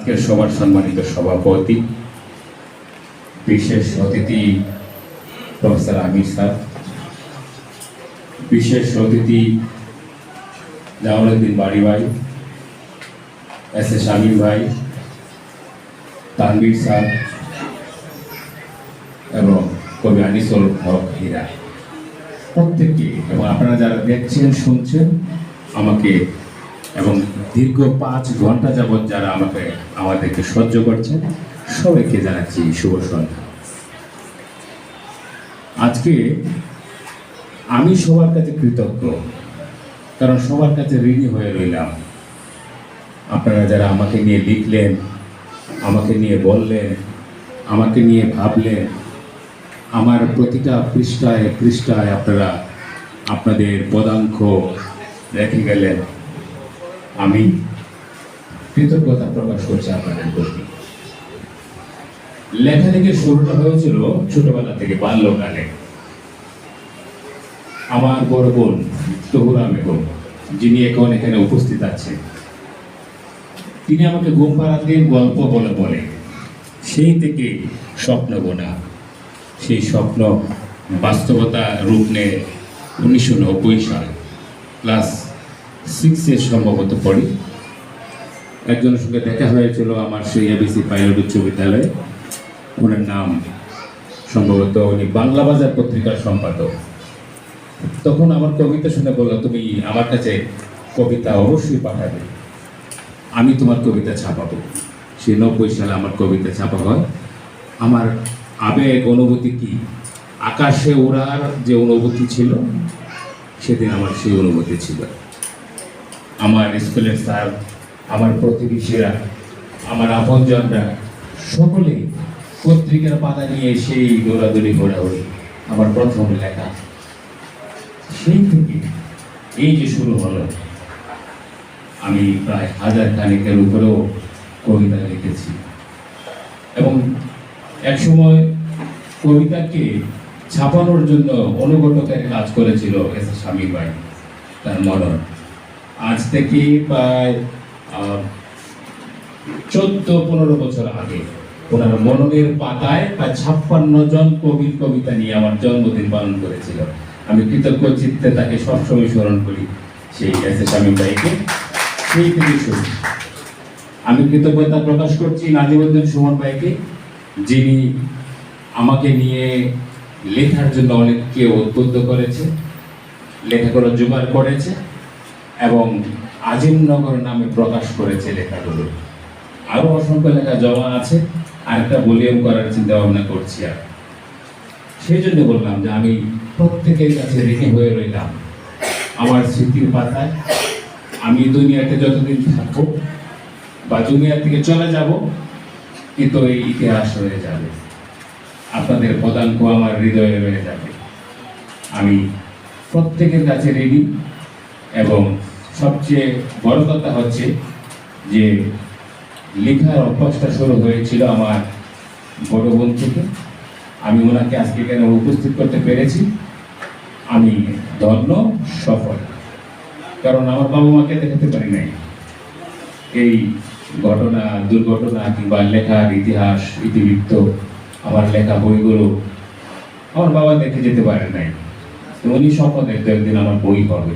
আজকের সবার সম্মানিত সভাপতি, বিশেষ অতিথি প্রফেসর আমির স্যার, বিশেষ অতিথি জামালউদ্দিন বাড়ি ভাই, এস এ শামীম ভাই, তানভীর স্যার এবং কবি আনিসুল হক হীরা, প্রত্যেককে এবং আপনারা যারা দেখছেন শুনছেন আমাকে এবং দীর্ঘ 5 ঘন্টা যাবৎ যারা আমাদেরকে সহ্য করছেন সবাইকে জানাচ্ছি শুভ সন্ধ্যা। আজকে আমি সবার কাছে কৃতজ্ঞ, কারণ সবার কাছে ঋণী হয়ে রইলাম। আপনারা যারা আমাকে নিয়ে লিখলেন, আমাকে নিয়ে বললেন, আমাকে নিয়ে ভাবলেন, আমার প্রতিটা পৃষ্ঠায় পৃষ্ঠায় আপনারা আপনাদের পদাঙ্ক রেখে গেলেন, আমি কৃতজ্ঞতা প্রকাশ করছি আপনাদের প্রতি। লেখালেখির শুরুটা হয়েছিল ছোটবেলা থেকে, বাল্যকালে। আমার বড় বোন তহুরা বেগম, যিনি এখন এখানে উপস্থিত আছেন, তিনি আমাকে ঘুম পাড়াতে গল্প বলে বলে সেই থেকে স্বপ্ন বোনা, সেই স্বপ্ন বাস্তবতা রূপ নেয় 1990 সালে। ক্লাস 6-এ সম্ভবত পড়ি, একজনের সঙ্গে দেখা হয়েছিল আমার সেই এবিসি পাইলট উচ্চ বিদ্যালয়ে। ওনার নাম সম্ভবত উনি বাংলা বাজার পত্রিকার সম্পাদক। তখন আমার কবিতা শুনে বলল, তুমি আমার কাছে কবিতা অবশ্যই পাঠাবে, আমি তোমার কবিতা ছাপাবো। সেই 90 সালে আমার কবিতা ছাপা হয়। আমার আবেগ অনুভূতি কি, আকাশে ওড়ার যে অনুভূতি ছিল, সেদিন আমার সেই অনুভূতি ছিল। আমার স্কুলের স্যার, আমার প্রতিবেশীরা, আমার আপনজনরা সকলেই পত্রিকার পাতা নিয়ে সেই দৌড়াদৌড়ি ঘোরাঘুরি, আমার প্রথম লেখা। সেই থেকে এই যে শুরু হলো, আমি প্রায় 1000 খানেকের উপরেও কবিতা লিখেছি এবং একসময় কবিতাকে ছাপানোর জন্য অনুঘটকের কাজ করেছিল এস এ শামীম ভাই, তার মনন। আজ থেকে প্রায় 14-15 বছর আগে ওনার মননের পাতায় প্রায় 56 জন কবির কবিতা নিয়ে আমার জন্মদিন পালন করেছিল। আমি কৃতজ্ঞ চিত্তে তাকে সবসময় স্মরণ করি, সেই এস এ শামীম ভাইকে। সেই থেকে শুরু। আমি কৃতজ্ঞতা প্রকাশ করছি নাজিমউদ্দিন সুমন ভাইকে, যিনি আমাকে নিয়ে লেখার জন্য অনেককে উদ্বুদ্ধ করেছে, লেখাগুলো জোগাড় করেছে এবং আজিমনগর নামে প্রকাশ করেছে লেখাগুলো। আরও অসংখ্য লেখা জমা আছে, আরেকটা ভলিউম করার চিন্তা ভাবনা করছি। আর সেই জন্য বললাম যে আমি প্রত্যেকের কাছে ঋণী হয়ে রইলাম। আমার স্মৃতির পাতায় আমি দুনিয়াতে যতদিন থাকবো বা দুনিয়া থেকে চলে যাব, কিন্তু এই ইতিহাস রয়ে যাবে, আপনাদের পদাঙ্ক আমার হৃদয়ে রয়ে যাবে। আমি প্রত্যেকের কাছে ঋণী এবং সবচেয়ে বড় কথা হচ্ছে যে লেখার অভ্যাসটা শুরু হয়েছিল আমার বড় বোন থেকে। আমি ওনাকে আজকে কেন উপস্থিত করতে পেরেছি, আমি ধন্য, সফল। কারণ আমার বাবা মাকে দেখাতে পারি নাই এই ঘটনা, দুর্ঘটনা কিংবা লেখার ইতিহাস, ইতিবৃত্ত, আমার লেখা বইগুলো আমার বাবা দেখে যেতে পারে নাই। উনি স্বপ্ন দেখতো একদিন আমার বই হবে,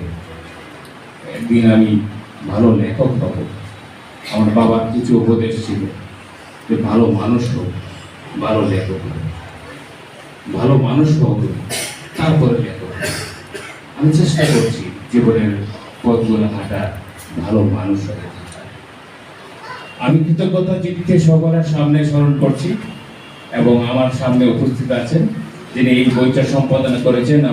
একদিন আমি ভালো লেখক হব। আমার বাবার কিছু উপদেশ ছিল যে ভালো মানুষ হোক, ভালো লেখক হোক, ভালো মানুষ হোক, তারপরে লেখক। আমি চেষ্টা করছি জীবনের পথগুলো হাঁটা, ভালো মানুষ হয়ে। আমি কৃতজ্ঞতা চিঠিতে সকলের সামনে স্মরণ করছি এবং আমার সামনে উপস্থিত আছেন যিনি এই বইটা সম্পাদনা করেছেন।